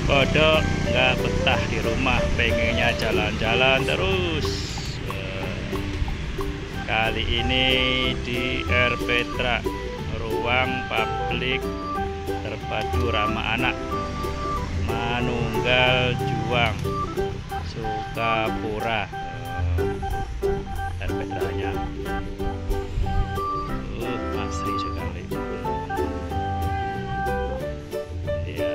kodok nggak betah di rumah, pengennya jalan-jalan terus. Kali ini di Air Petra, ruang publik terpadu ramah anak, Manunggal Juang, Sukapura. Air Petranya asri sekali. Ya.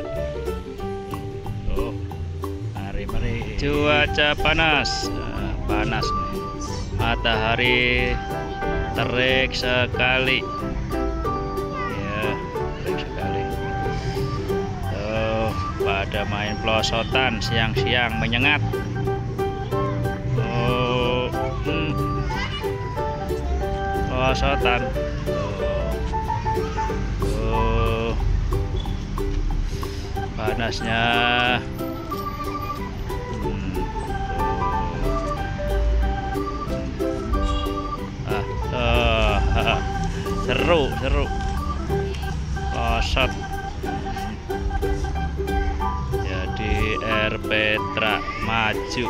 Mari. Cuaca panas, panas nih. Matahari terik sekali. Ya, terik sekali. Pada main pelosotan siang-siang menyengat. Pelosotan. Panasnya. Seru pelosot. Jadi Air Petra maju,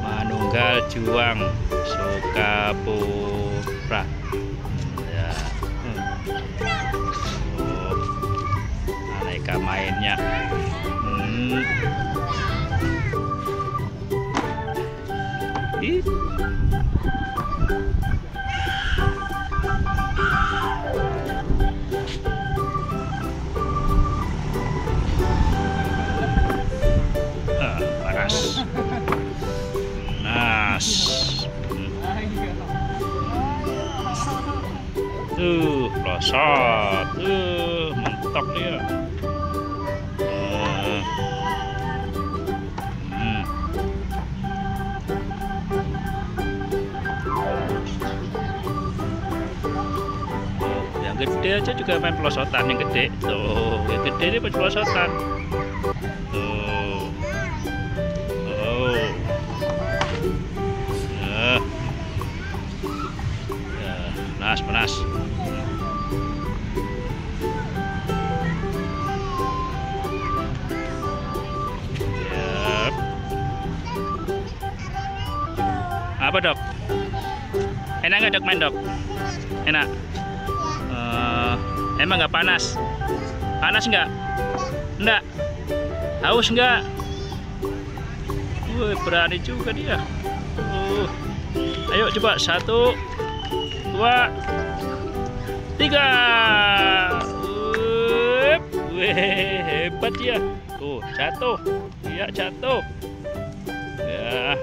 Manunggal Juang, Sukapura. Ya. Aneka mainnya. Panas. Pelosot. Mentok dia. Yang gede aja juga main pelosotan, yang gede. Tuh, yang gede dia main pelosotan. Panas. Yep. Apa dok? Enak nggak dok main dok? Enak. Emang nggak panas? Panas nggak? Enggak. Haus nggak? Berani juga dia. Ayo coba 1, 2, 3. Hebat dia. Tuh jatuh. Iya jatuh. Ya.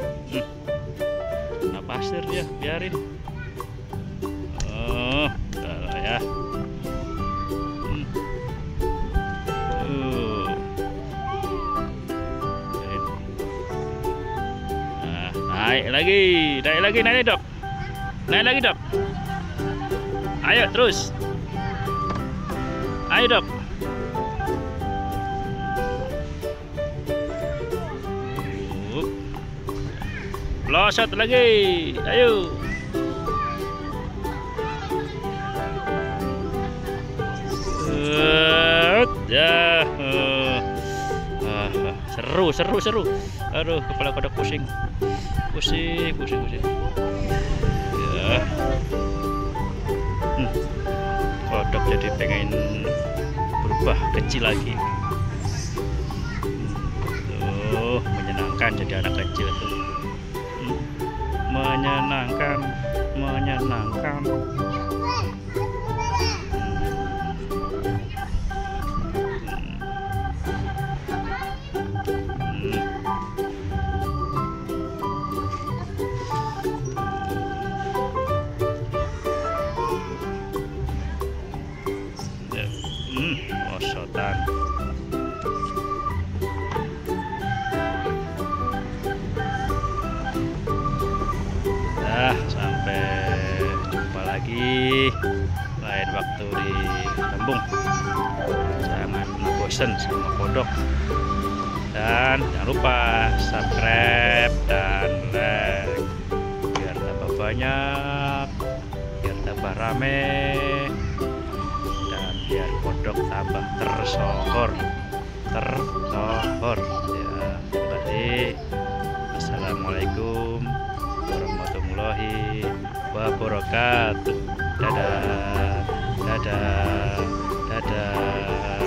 Nah pasir dia, biarin. Udah ya. Naik lagi dok. Naik lagi dok. Ayo terus. Ayo dok. Pelosot lagi. Ayo. Ya. Seru. Aduh, kepala kodok pusing. Pusing. Ya. Kodok jadi pengen berubah kecil lagi. Tuh, menyenangkan jadi anak kecil tuh. Menyenangkan. Pelosotan. Sampai jumpa lagi lain waktu di Lembung. Jangan bosan sama kodok, dan jangan lupa subscribe dan like biar tambah banyak, biar tambah rame, dan biar kodok tambah tersohor. tersohor ya. Berarti assalamualaikum warahmatullahi wabarakatuh. Dadah, dadah, dadah.